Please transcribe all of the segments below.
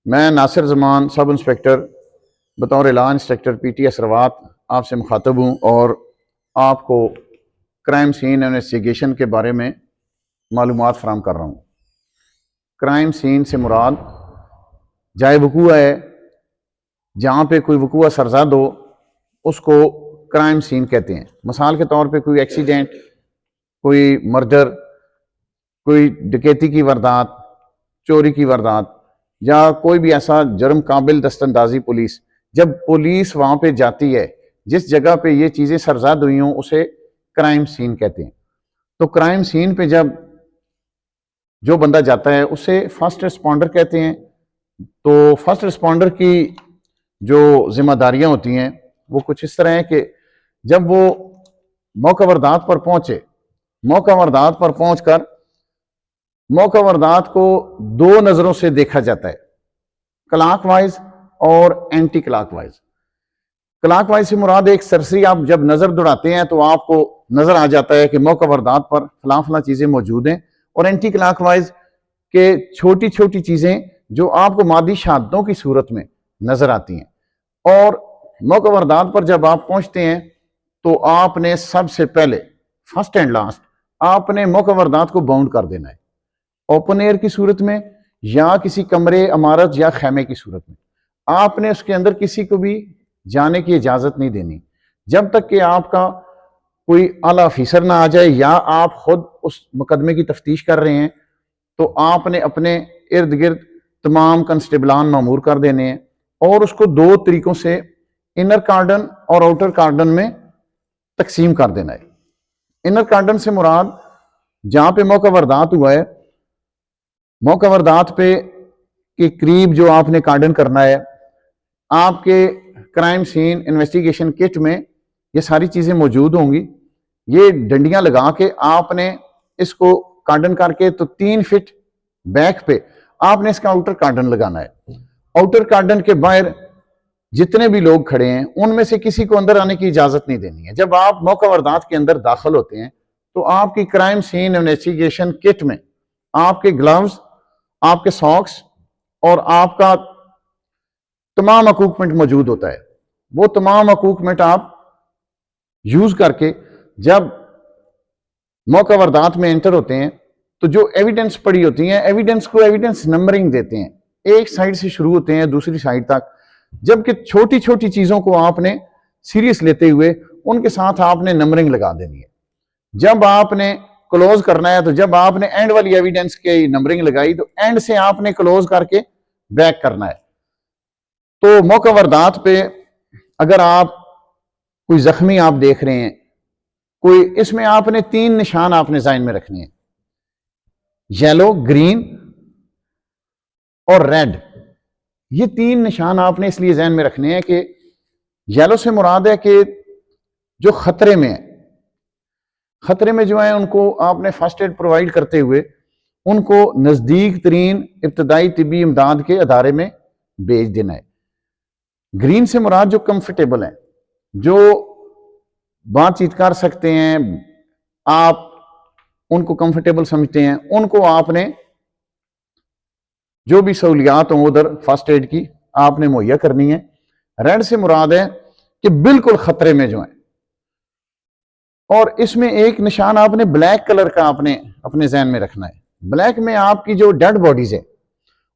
मैं Nasir Zaman sub inspector बतौर law inspector PT असरवात आपसे मुखातब हूँ और आपको क्राइम सीन इन्वेस्टिगेशन के बारे में मालूमात फराहम कर रहा हूँ। क्राइम सीन से मुराद जाए वकूआ है, जहाँ पे कोई वकूआ सरजद हो उसको क्राइम सीन कहते हैं। मिसाल के तौर पे कोई एक्सीडेंट, कोई मर्डर, कोई डकैती की वारदात, चोरी की वारदात या कोई भी ऐसा जुर्म काबिल दस्तंदाजी पुलिस, जब पुलिस वहां पे जाती है, जिस जगह पे ये चीजें सरजद हुई हों उसे क्राइम सीन कहते हैं। तो क्राइम सीन पे जब जो बंदा जाता है उसे फर्स्ट रिस्पॉन्डर कहते हैं। तो फर्स्ट रिस्पॉन्डर की जो जिम्मेदारियां होती हैं वो कुछ इस तरह है कि जब वो मौका वारदात पर पहुंचे, मौका वारदात पर पहुंचकर मौका वारदात को दो नजरों से देखा जाता है, क्लॉकवाइज और एंटी क्लॉकवाइज। क्लॉकवाइज से मुराद एक सरसरी आप जब नजर दौड़ाते हैं तो आपको नजर आ जाता है कि मौका वारदात पर फलां फलां चीजें मौजूद हैं, और एंटी क्लॉकवाइज के छोटी छोटी चीजें जो आपको मादी शहादतों की सूरत में नजर आती हैं। और मौका वारदात पर जब आप पहुंचते हैं तो आपने सबसे पहले फर्स्ट एंड लास्ट आपने मौका वारदात को बाउंड कर देना है, ओपन एयर की सूरत में या किसी कमरे, इमारत या खैमे की सूरत में। आपने उसके अंदर किसी को भी जाने की इजाजत नहीं देनी जब तक कि आपका कोई आला अफीसर ना आ जाए या आप खुद उस मुकदमे की तफ्तीश कर रहे हैं। तो आपने अपने इर्द गिर्द तमाम कंस्टेबलान मामूर कर देने हैं और उसको दो तरीकों से इनर कार्डन और आउटर कार्डन में तकसीम कर देना है। इनर कार्डन से मुराद जहां पे मौका वारदात हुआ है, मौका वारदात पे के करीब जो आपने कार्डन करना है, आपके क्राइम सीन इन्वेस्टिगेशन किट में ये सारी चीजें मौजूद होंगी। ये डंडियां लगा के आपने इसको कार्डन करके तो 3 फीट बैक पे आपने इसका आउटर कार्डन लगाना है। आउटर कार्डन के बाहर जितने भी लोग खड़े हैं उनमें से किसी को अंदर आने की इजाजत नहीं देनी है। जब आप मौका वारदात के अंदर दाखिल होते हैं तो आपकी क्राइम सीन इन्वेस्टिगेशन किट में आपके ग्लव्स, आपके सॉक्स और आपका तमाम इक्विपमेंट मौजूद होता है। वो तमाम इक्विपमेंट आप यूज करके जब मौका वारदात में एंटर होते हैं तो जो एविडेंस पड़ी होती है, एविडेंस को एविडेंस नंबरिंग देते हैं, एक साइड से शुरू होते हैं दूसरी साइड तक। जबकि छोटी छोटी चीजों को आपने सीरियस लेते हुए उनके साथ आपने नंबरिंग लगा देनी है। जब आपने क्लोज करना है तो जब आपने एंड वाली एविडेंस की नंबरिंग लगाई तो एंड से आपने क्लोज करके बैक करना है। तो मौका वारदात पे अगर आप कोई जख्मी आप देख रहे हैं, कोई, इसमें आपने 3 निशान आपने ज़हन में रखने हैं, येलो, ग्रीन और रेड। ये 3 निशान आपने इसलिए ज़हन में रखने हैं कि येलो से मुराद है कि जो खतरे में है, खतरे में जो है उनको आपने फर्स्ट एड प्रोवाइड करते हुए उनको नजदीक तरीन इब्तदाई तिब्बी इमदाद के अदारे में भेज देना है। ग्रीन से मुराद जो कंफर्टेबल है, जो बातचीत कर सकते हैं, आप उनको कंफर्टेबल समझते हैं, उनको आपने जो भी सहूलियात हो उधर फर्स्ट एड की आपने मुहैया करनी है। रेड से मुराद है कि बिल्कुल खतरे में जो है, और इसमें एक निशान आपने ब्लैक कलर का आपने अपने जहन में रखना है। ब्लैक में आपकी जो डेड बॉडीज है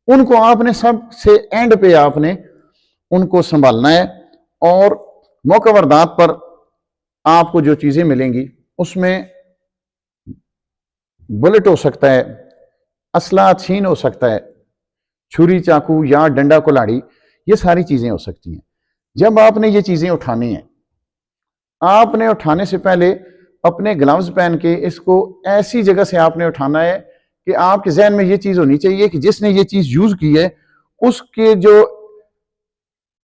उनको आपने सबसे एंड पे आपने उनको संभालना है। और मौका वारदात पर आपको जो चीजें मिलेंगी उसमें बुलेट हो सकता है, असला छीन हो सकता है, छुरी चाकू या डंडा कुल्हाड़ी, ये सारी चीजें हो सकती हैं। जब आपने ये चीजें उठानी है, आपने उठाने से पहले अपने ग्लव्स पहन के इसको ऐसी जगह से आपने उठाना है कि आपके जहन में ये चीज होनी चाहिए कि जिसने ये चीज यूज की है उसके जो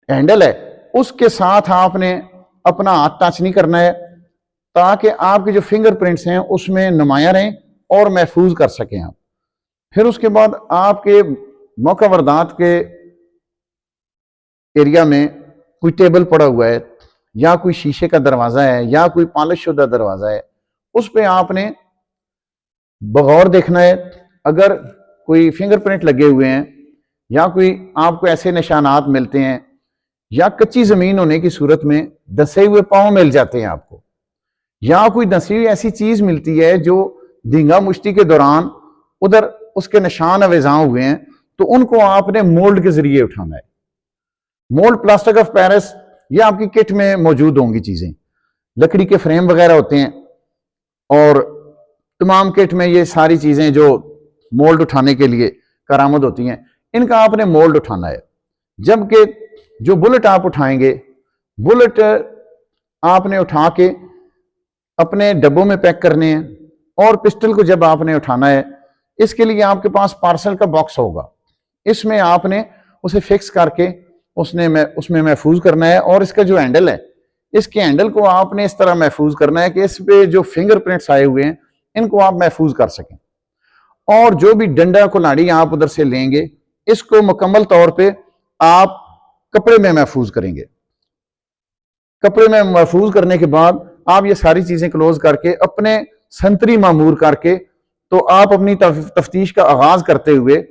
हैंडल है उसके साथ आपने अपना हाथ टच नहीं करना है, ताकि आपके जो फिंगरप्रिंट्स हैं उसमें नुमाया रहें और महफूज कर सकें आप। फिर उसके बाद आपके मौका वारदात के एरिया में कोई टेबल पड़ा हुआ है या कोई शीशे का दरवाजा है या कोई पॉलिश शुदा दरवाजा है, उस पर आपने बगौर देखना है। अगर कोई फिंगरप्रिंट लगे हुए हैं या कोई आपको ऐसे निशानात मिलते हैं, या कच्ची जमीन होने की सूरत में धंसे हुए पांव मिल जाते हैं आपको, या कोई धंसी हुई ऐसी चीज मिलती है जो धींगा मुश्ती के दौरान उधर उसके निशान अवेजा हुए हैं, तो उनको आपने मोल्ड के जरिए उठाना है। मोल्ड, प्लास्टर ऑफ पेरिस, ये आपकी किट में मौजूद होंगी चीजें। लकड़ी के फ्रेम वगैरह होते हैं और तमाम किट में ये सारी चीजें जो मोल्ड उठाने के लिए कारामद होती हैं, इनका आपने मोल्ड उठाना है। जबकि जो बुलेट आप उठाएंगे, बुलेट आपने उठा के अपने डब्बों में पैक करने हैं, और पिस्टल को जब आपने उठाना है, इसके लिए आपके पास पार्सल का बॉक्स होगा, इसमें आपने उसे फिक्स करके उसमें महफूज करना है। और इसका जो हैंडल है, इसके हैंडल को आपने इस तरह महफूज करना है कि इस पे जो फिंगरप्रिंट्स आए हुए हैं इनको आप महफूज कर सकें। और जो भी डंडा कुल्हाड़ी आप उधर से लेंगे, इसको मुकम्मल तौर पे आप कपड़े में महफूज करेंगे। कपड़े में महफूज करने के बाद आप ये सारी चीजें क्लोज करके अपने संतरी मामूर करके, तो आप अपनी तफ्तीश का आगाज करते हुए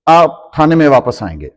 आप थाने में वापस आएंगे।